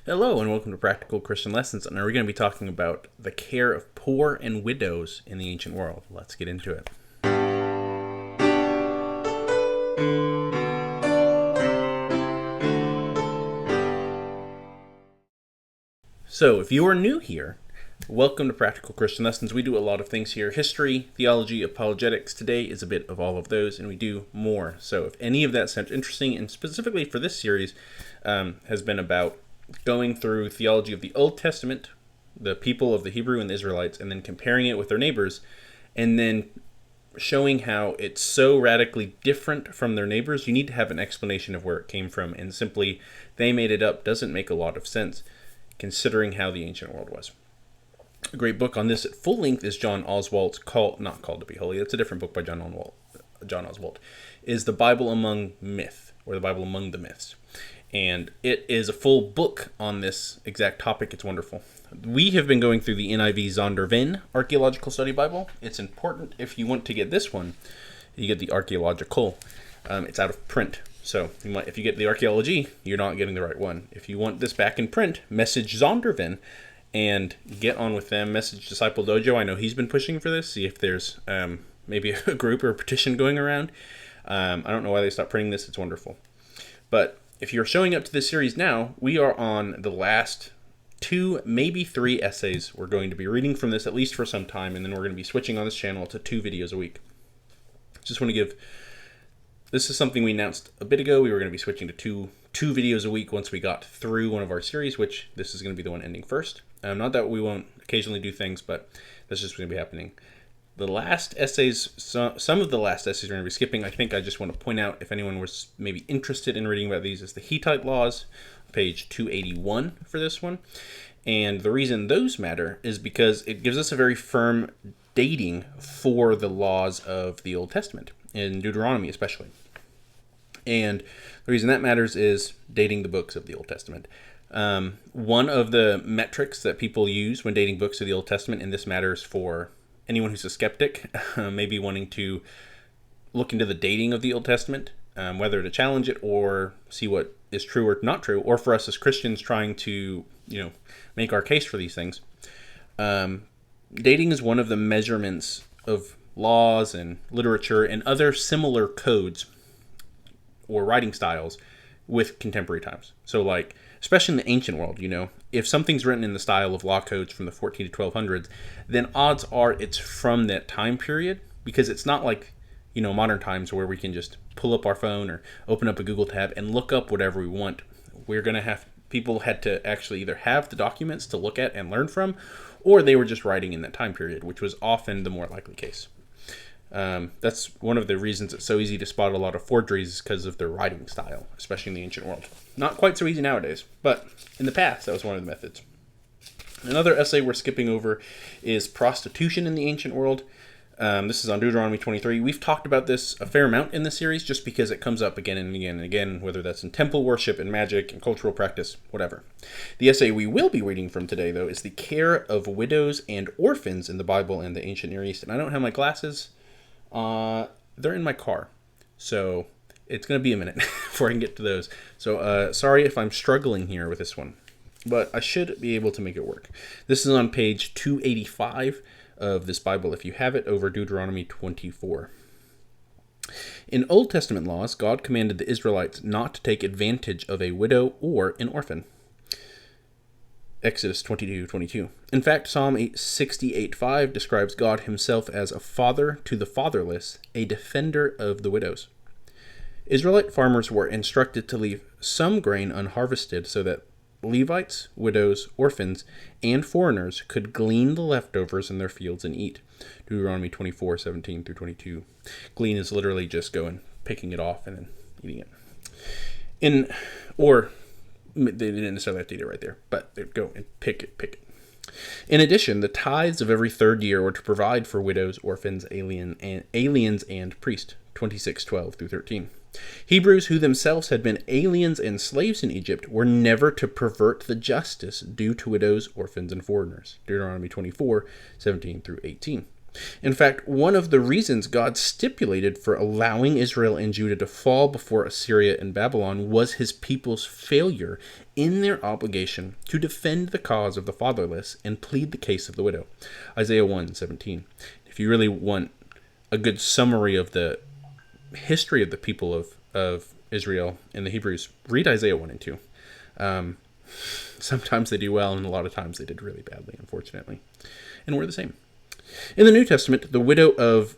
Hello and welcome to Practical Christian Lessons, and we're going to be talking about the care of poor and widows in the ancient world. Let's get into it. So, if you are new here, welcome to Practical Christian Lessons. We do a lot of things here: history, theology, apologetics. Today is a bit of all of those, and we do more. So if any of that sounds interesting, and specifically for this series, has been about going through theology of the Old Testament, the people of the Hebrew and the Israelites, and then comparing it with their neighbors, and then showing how it's so radically different from their neighbors, you need to have an explanation of where it came from, and simply they made it up doesn't make a lot of sense, considering how the ancient world was. A great book on this at full length is John Oswalt's Not Called to Be Holy. That's a different book by John Oswalt. Is the Bible Among Myth, or the Bible Among the Myths. And it is a full book on this exact topic. It's wonderful. We have been going through the NIV Zondervan Archaeological Study Bible. It's important if you want to get this one, you get the archaeological. It's out of print. So if you get the archaeology, you're not getting the right one. If you want this back in print, message Zondervan and get on with them. Message Disciple Dojo. I know he's been pushing for this. See if there's maybe a group or a petition going around. I don't know why they stopped printing this. It's wonderful. But if you're showing up to this series now, we are on the last 2, maybe 3 essays we're going to be reading from this, at least for some time, and then we're going to be switching on this channel to 2 videos a week. Just want to give... This is something we announced a bit ago. We were going to be switching to two videos a week once we got through one of our series, which this is going to be the one ending first. Not that we won't occasionally do things, but that's just going to be happening. The last essays, some of the last essays we're going to be skipping, I think I just want to point out, if anyone was maybe interested in reading about these, is the Hittite laws, page 281 for this one. And the reason those matter is because it gives us a very firm dating for the laws of the Old Testament, in Deuteronomy especially. And the reason that matters is dating the books of the Old Testament. One of the metrics that people use when dating books of the Old Testament, and this matters for anyone who's a skeptic, maybe wanting to look into the dating of the Old Testament, whether to challenge it or see what is true or not true, or for us as Christians trying to, make our case for these things. Dating is one of the measurements of laws and literature and other similar codes or writing styles with contemporary times. So especially in the ancient world, if something's written in the style of law codes from the 14 to 1200s, then odds are it's from that time period, because it's not like, modern times where we can just pull up our phone or open up a Google tab and look up whatever we want. People had to actually either have the documents to look at and learn from, or they were just writing in that time period, which was often the more likely case. That's one of the reasons it's so easy to spot a lot of forgeries, because of their writing style, especially in the ancient world. Not quite so easy nowadays, but in the past, that was one of the methods. Another essay we're skipping over is prostitution in the ancient world. This is on Deuteronomy 23. We've talked about this a fair amount in the series, just because it comes up again and again and again, whether that's in temple worship and magic and cultural practice, whatever. The essay we will be reading from today, though, is the care of widows and orphans in the Bible and the ancient Near East. And I don't have my glasses. They're in my car, so it's going to be a minute before I can get to those. So sorry if I'm struggling here with this one, but I should be able to make it work. This is on page 285 of this Bible, if you have it, over Deuteronomy 24. In Old Testament laws, God commanded the Israelites not to take advantage of a widow or an orphan. Exodus 22:22. In fact, Psalm 68:5 describes God himself as a father to the fatherless, a defender of the widows. Israelite farmers were instructed to leave some grain unharvested so that Levites, widows, orphans, and foreigners could glean the leftovers in their fields and eat. Deuteronomy 24:17 through 22. Glean is literally just going, picking it off and then eating it. They didn't necessarily have to eat it right there, but they'd go and pick it. In addition, the tithes of every third year were to provide for widows, orphans, aliens, and priests. 26:12 through 13. Hebrews who themselves had been aliens and slaves in Egypt were never to pervert the justice due to widows, orphans, and foreigners. Deuteronomy 24:17 through 18. In fact, one of the reasons God stipulated for allowing Israel and Judah to fall before Assyria and Babylon was his people's failure in their obligation to defend the cause of the fatherless and plead the case of the widow. Isaiah 1:17. If you really want a good summary of the history of the people of Israel and the Hebrews, read Isaiah 1 and 2. Sometimes they do well, and a lot of times they did really badly, unfortunately. And we're the same. In the New Testament, the widow of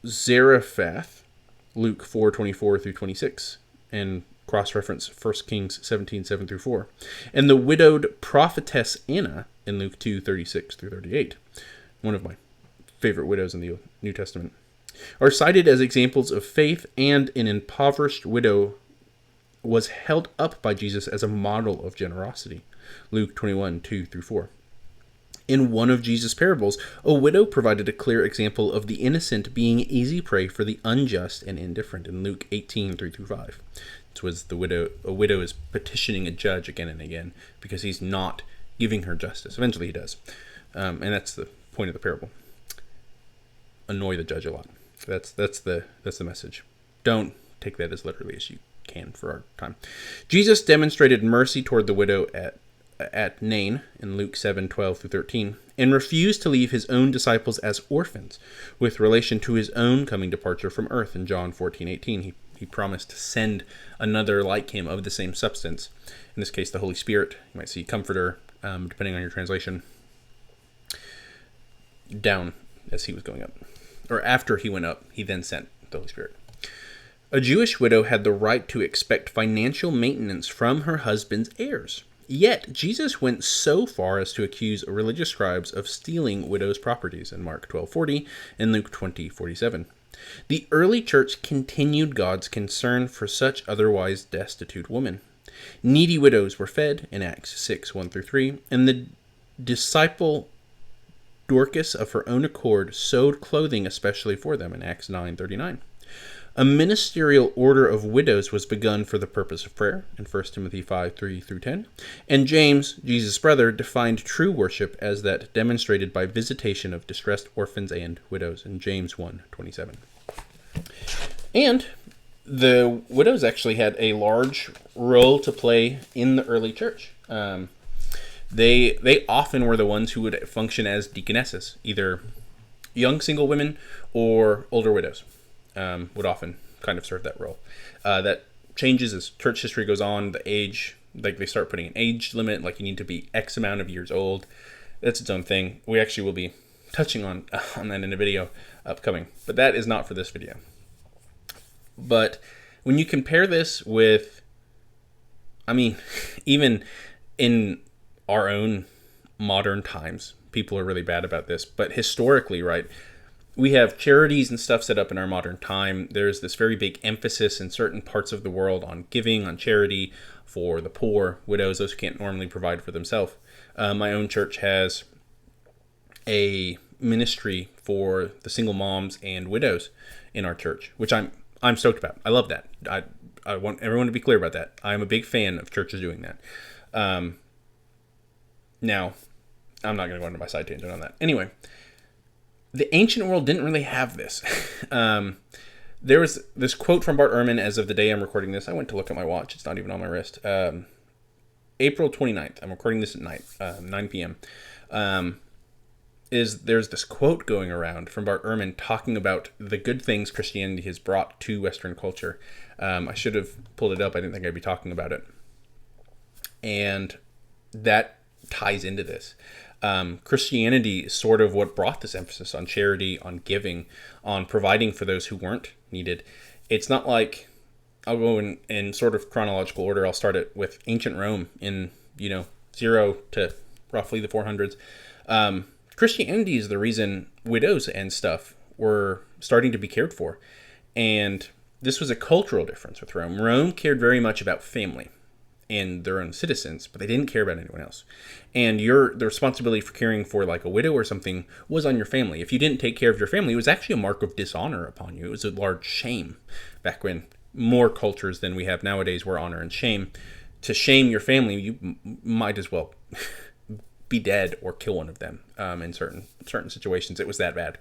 Zarephath, Luke 4:24 through 26, and cross-reference 1 Kings 17:7 through 4, and the widowed prophetess Anna in Luke 2:36 through 38, one of my favorite widows in the New Testament, are cited as examples of faith, and an impoverished widow was held up by Jesus as a model of generosity. Luke 21:2 through 4. In one of Jesus' parables, a widow provided a clear example of the innocent being easy prey for the unjust and indifferent in Luke 18:3 through 5. This was a widow is petitioning a judge again and again because he's not giving her justice. Eventually he does. And that's the point of the parable. Annoy the judge a lot. That's the message. Don't take that as literally as you can for our time. Jesus demonstrated mercy toward the widow at Nain in Luke 7:12 through 13, and refused to leave his own disciples as orphans with relation to his own coming departure from earth in John 14:18. He promised to send another like him of the same substance, in this case the Holy Spirit. You might see Comforter, depending on your translation, down as he was going up. Or after he went up, he then sent the Holy Spirit. A Jewish widow had the right to expect financial maintenance from her husband's heirs. Yet, Jesus went so far as to accuse religious scribes of stealing widows' properties in Mark 12:40 and Luke 20:47. The early church continued God's concern for such otherwise destitute women. Needy widows were fed in Acts 6:1 through 3, and the disciple Dorcas of her own accord sewed clothing especially for them in Acts 9:39. A ministerial order of widows was begun for the purpose of prayer in 1 Timothy 5:3 through 10, and James, Jesus' brother, defined true worship as that demonstrated by visitation of distressed orphans and widows in James 1:27. And the widows actually had a large role to play in the early church. They often were the ones who would function as deaconesses, either young single women or older widows. Would often kind of serve that role. That changes as church history goes on. The age, like they start putting an age limit, like you need to be X amount of years old. That's its own thing. We actually will be touching on that in a video upcoming, but that is not for this video. But when you compare this with, even in our own modern times, people are really bad about this, but historically, right, we have charities and stuff set up in our modern time. There's this very big emphasis in certain parts of the world on giving, on charity for the poor, widows, those who can't normally provide for themselves. My own church has a ministry for the single moms and widows in our church, which I'm stoked about. I love that. I want everyone to be clear about that. I'm a big fan of churches doing that. Now, I'm not going to go into my side tangent on that. Anyway, the ancient world didn't really have this. There was this quote from Bart Ehrman as of the day I'm recording this. I went to look at my watch. It's not even on my wrist. April 29th. I'm recording this at night, 9 p.m. There's this quote going around from Bart Ehrman talking about the good things Christianity has brought to Western culture. I should have pulled it up. I didn't think I'd be talking about it. And that ties into this. Christianity is sort of what brought this emphasis on charity, on giving, on providing for those who weren't needed. It's not like, I'll go in sort of chronological order. I'll start it with ancient Rome in, 0 to roughly the 400s. Christianity is the reason widows and stuff were starting to be cared for. And this was a cultural difference with Rome. Rome cared very much about family and their own citizens, but they didn't care about anyone else. And the responsibility for caring for like a widow or something was on your family. If you didn't take care of your family, it was actually a mark of dishonor upon you. It was a large shame back when. More cultures than we have nowadays were honor and shame. To shame your family, you might as well be dead or kill one of them in certain situations. It was that bad.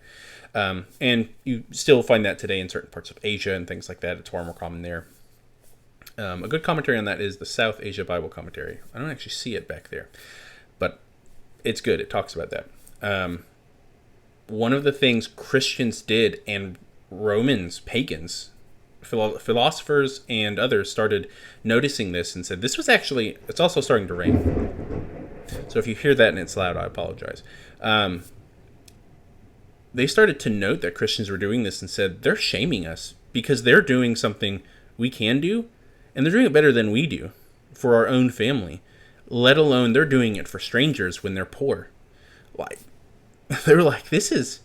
And you still find that today in certain parts of Asia and things like that. It's far more common there. A good commentary on that is the South Asia Bible Commentary. I don't actually see it back there, but it's good. It talks about that. One of the things Christians did, and Romans, pagans, philosophers, and others started noticing this and said, it's also starting to rain. So if you hear that and it's loud, I apologize. They started to note that Christians were doing this and said, they're shaming us because they're doing something we can do, and they're doing it better than we do for our own family, let alone they're doing it for strangers when they're poor. Like, they were like, this is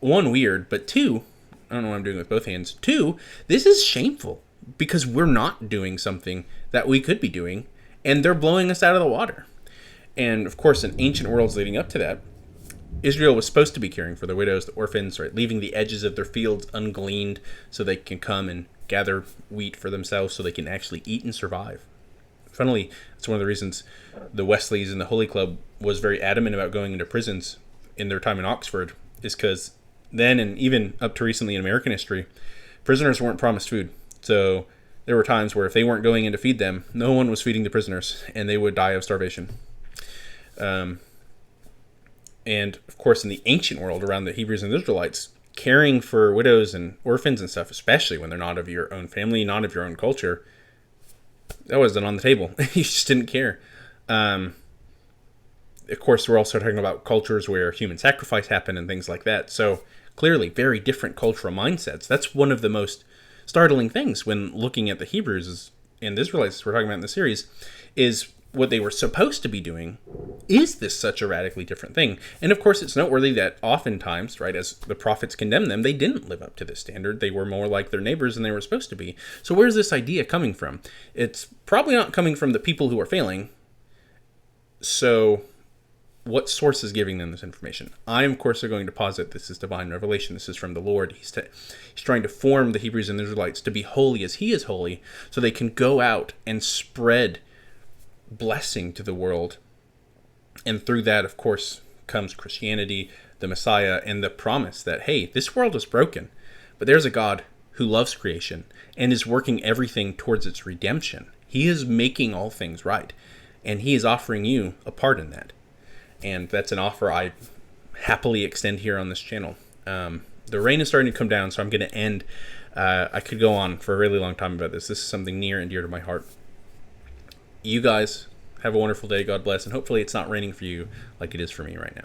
one, weird, but two, I don't know what I'm doing with both hands. Two, this is shameful because we're not doing something that we could be doing, and they're blowing us out of the water. And of course, in ancient worlds leading up to that, Israel was supposed to be caring for the widows, the orphans, right, leaving the edges of their fields ungleaned so they can come and gather wheat for themselves so they can actually eat and survive. Funnily, it's one of the reasons the Wesleys and the Holy Club was very adamant about going into prisons in their time in Oxford, is because then, and even up to recently in American history, prisoners weren't promised food. So there were times where if they weren't going in to feed them, no one was feeding the prisoners, and they would die of starvation. And of course, in the ancient world around the Hebrews and the Israelites, caring for widows and orphans and stuff, especially when they're not of your own family, not of your own culture, that wasn't on the table. You just didn't care. Of course, we're also talking about cultures where human sacrifice happened and things like that. So clearly, very different cultural mindsets. That's one of the most startling things when looking at the Hebrews and the Israelites we're talking about in the series, is what they were supposed to be doing. Is this such a radically different thing? And of course, it's noteworthy that oftentimes, right, as the prophets condemned them, they didn't live up to this standard. They were more like their neighbors than they were supposed to be. So where's this idea coming from? It's probably not coming from the people who are failing. So what source is giving them this information? I, of course, are going to posit this is divine revelation. This is from the Lord. He's trying to form the Hebrews and the Israelites to be holy as he is holy, so they can go out and spread blessing to the world. And through that, of course, comes Christianity, the Messiah, and the promise that, hey, this world is broken, but there's a God who loves creation and is working everything towards its redemption. He is making all things right, and he is offering you a part in that. And that's an offer I happily extend here on this channel. The rain is starting to come down, so I'm going to end. I could go on for a really long time about this. This is something near and dear to my heart. You guys have a wonderful day. God bless. And hopefully it's not raining for you like it is for me right now.